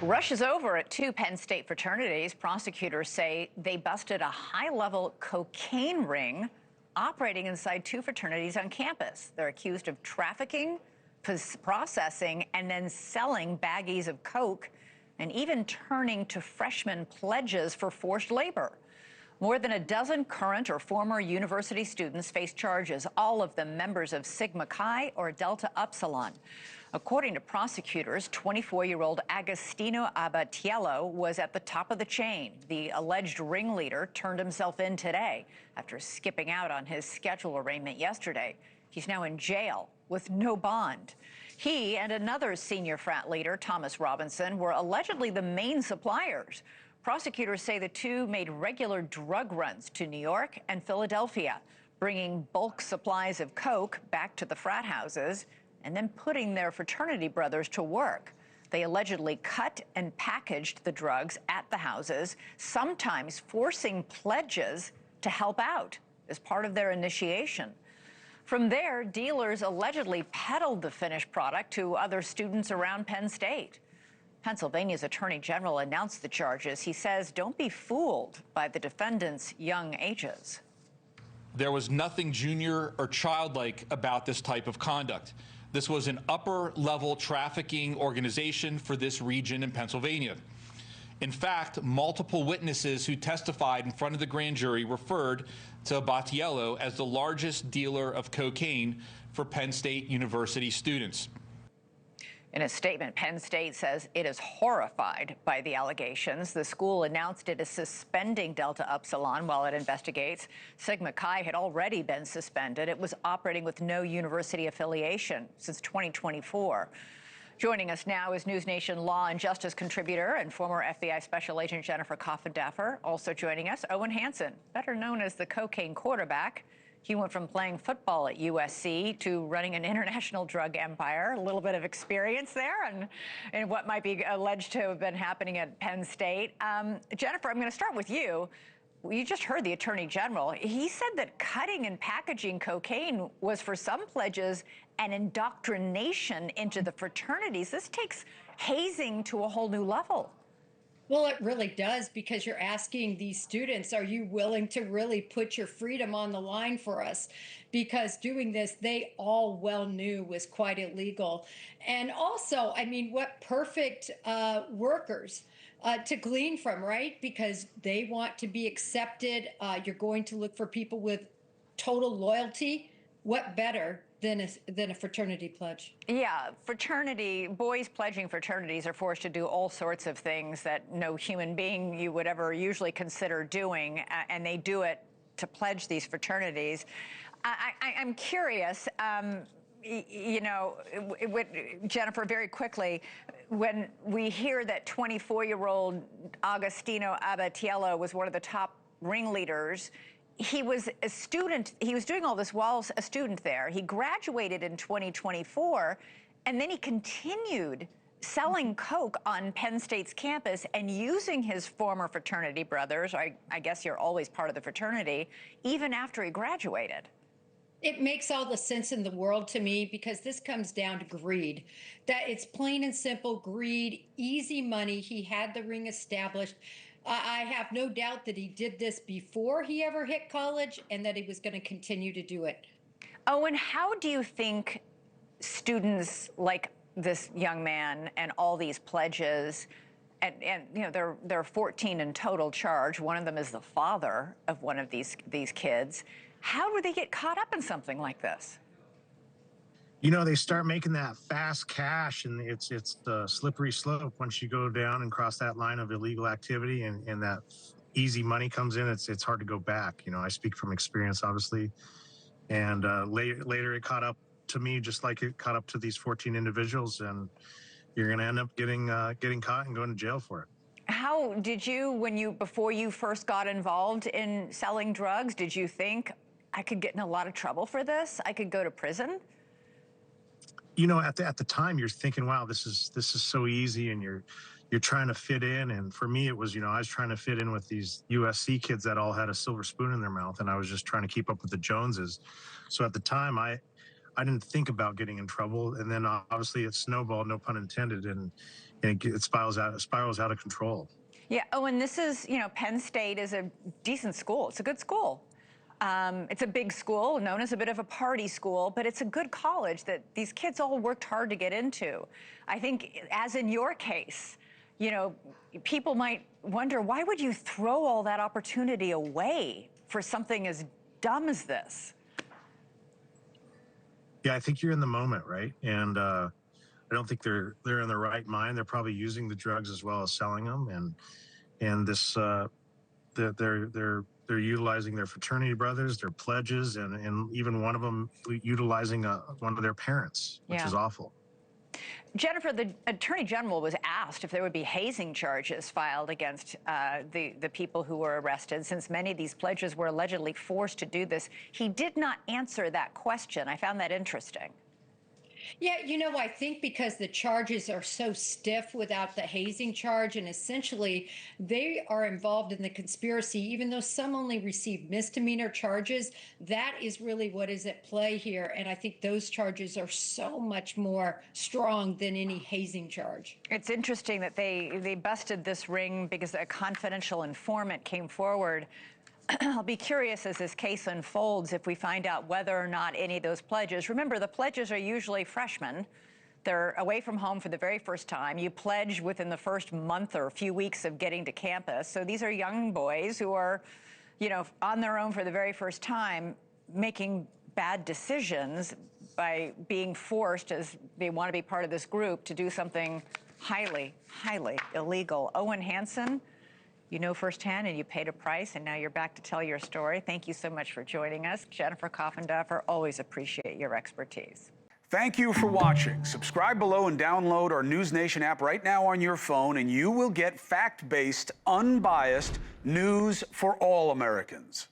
Rush is over at two Penn State fraternities. Prosecutors say they busted a high-level cocaine ring operating inside two fraternities on campus. They're accused of trafficking, processing, and then selling baggies of coke, and even turning to freshman pledges for forced labor. More than a dozen current or former university students face charges, all of them members of Sigma Chi or Delta Upsilon. According to prosecutors, 24-year-old Agostino Abatiello was at the top of the chain. The alleged ringleader turned himself in today after skipping out on his schedule arraignment yesterday. He's now in jail with no bond. He and another senior frat leader, Thomas Robinson, were allegedly the main suppliers. Prosecutors say the two made regular drug runs to New York and Philadelphia, bringing bulk supplies of coke back to the frat houses and then putting their fraternity brothers to work. They allegedly cut and packaged the drugs at the houses, sometimes forcing pledges to help out as part of their initiation. From there, dealers allegedly peddled the finished product to other students around Penn State. Pennsylvania's Attorney General announced the charges. He says, don't be fooled by the defendants' young ages. There was nothing junior or childlike about this type of conduct. This was an upper-level trafficking organization for this region in Pennsylvania. In fact, multiple witnesses who testified in front of the grand jury referred to Abatiello as the largest dealer of cocaine for Penn State University students. In a statement, Penn State says it is horrified by the allegations. The school announced it is suspending Delta Upsilon while it investigates. Sigma Chi had already been suspended. It was operating with no university affiliation since 2024. Joining us now is NewsNation law and justice contributor and former FBI Special Agent Jennifer Coffindaffer. Also joining us, Owen Hanson, better known as the cocaine quarterback. He went from playing football at USC to running an international drug empire. A little bit of experience there and what might be alleged to have been happening at Penn State. Jennifer, I'm going to start with you. You just heard the Attorney General. He said that cutting and packaging cocaine was for some pledges an indoctrination into the fraternities. This takes hazing to a whole new level. Well, it really does, because you're asking these students, are you willing to really put your freedom on the line for us? Because doing this, they all well knew was quite illegal. And also, I mean, what perfect workers to glean from, right? Because they want to be accepted. You're going to look for people with total loyalty. What better than a fraternity pledge? Yeah, boys pledging fraternities are forced to do all sorts of things that no human being you would ever usually consider doing, and they do it to pledge these fraternities. I'm curious, you know, Jennifer, very quickly, when we hear that 24-year-old Agostino Abatiello was one of the top ringleaders, he was a student. He was doing all this while a student there. He graduated in 2024, and then he continued selling coke on Penn State's campus and using his former fraternity brothers. I guess you're always part of the fraternity, even after he graduated. It makes all the sense in the world to me, because this comes down to greed. That it's plain and simple greed, easy money. He had the ring established. I have no doubt that he did this before he ever hit college, and that he was going to continue to do it. Owen, how do you think students like this young man and all these pledges, and you know, there are 14 in total charge. One of them is the father of one of these kids. How do they get caught up in something like this? You know, they start making that fast cash, and it's the slippery slope. Once you go down and cross that line of illegal activity and that easy money comes in, it's hard to go back. You know, I speak from experience, obviously. And later it caught up to me, just like it caught up to these 14 individuals, and you're going to end up getting caught and going to jail for it. How did you, before you first got involved in selling drugs, did you think, I could get in a lot of trouble for this? I could go to prison? You know, at the time, you're thinking, wow, this is so easy, and you're trying to fit in. And for me, it was, you know, I was trying to fit in with these USC kids that all had a silver spoon in their mouth, and I was just trying to keep up with the Joneses. So at the time, I didn't think about getting in trouble. And then obviously it snowballed, no pun intended. And and it spirals out of control. Yeah. Oh, and this is, Penn State is a decent school. It's a good school. It's a big school, known as a bit of a party school, but it's a good college that these kids all worked hard to get into. I think, as in your case, people might wonder, why would you throw all that opportunity away for something as dumb as this? Yeah, I think you're in the moment, right? And I don't think they're in their right mind. They're probably using the drugs as well as selling them, and this they're utilizing their fraternity brothers, their pledges, and even one of them utilizing one of their parents, which is awful. Jennifer, the Attorney General was asked if there would be hazing charges filed against the people who were arrested, since many of these pledges were allegedly forced to do this. He did not answer that question. I found that interesting. Yeah, I think because the charges are so stiff without the hazing charge, and essentially they are involved in the conspiracy, even though some only receive misdemeanor charges, that is really what is at play here. And I think those charges are so much more strong than any hazing charge. It's interesting that they busted this ring because a confidential informant came forward. I'll be curious as this case unfolds if we find out whether or not any of those pledges. Remember, the pledges are usually freshmen. They're away from home for the very first time. You pledge within the first month or a few weeks of getting to campus. So these are young boys who are, on their own for the very first time, making bad decisions by being forced, as they want to be part of this group, to do something highly, highly illegal. Owen Hanson, you know firsthand, and you paid a price, and now you're back to tell your story. Thank you so much for joining us. Jennifer Coffindaffer, always appreciate your expertise. Thank you for watching. Subscribe below and download our NewsNation app right now on your phone, and you will get fact-based, unbiased news for all Americans.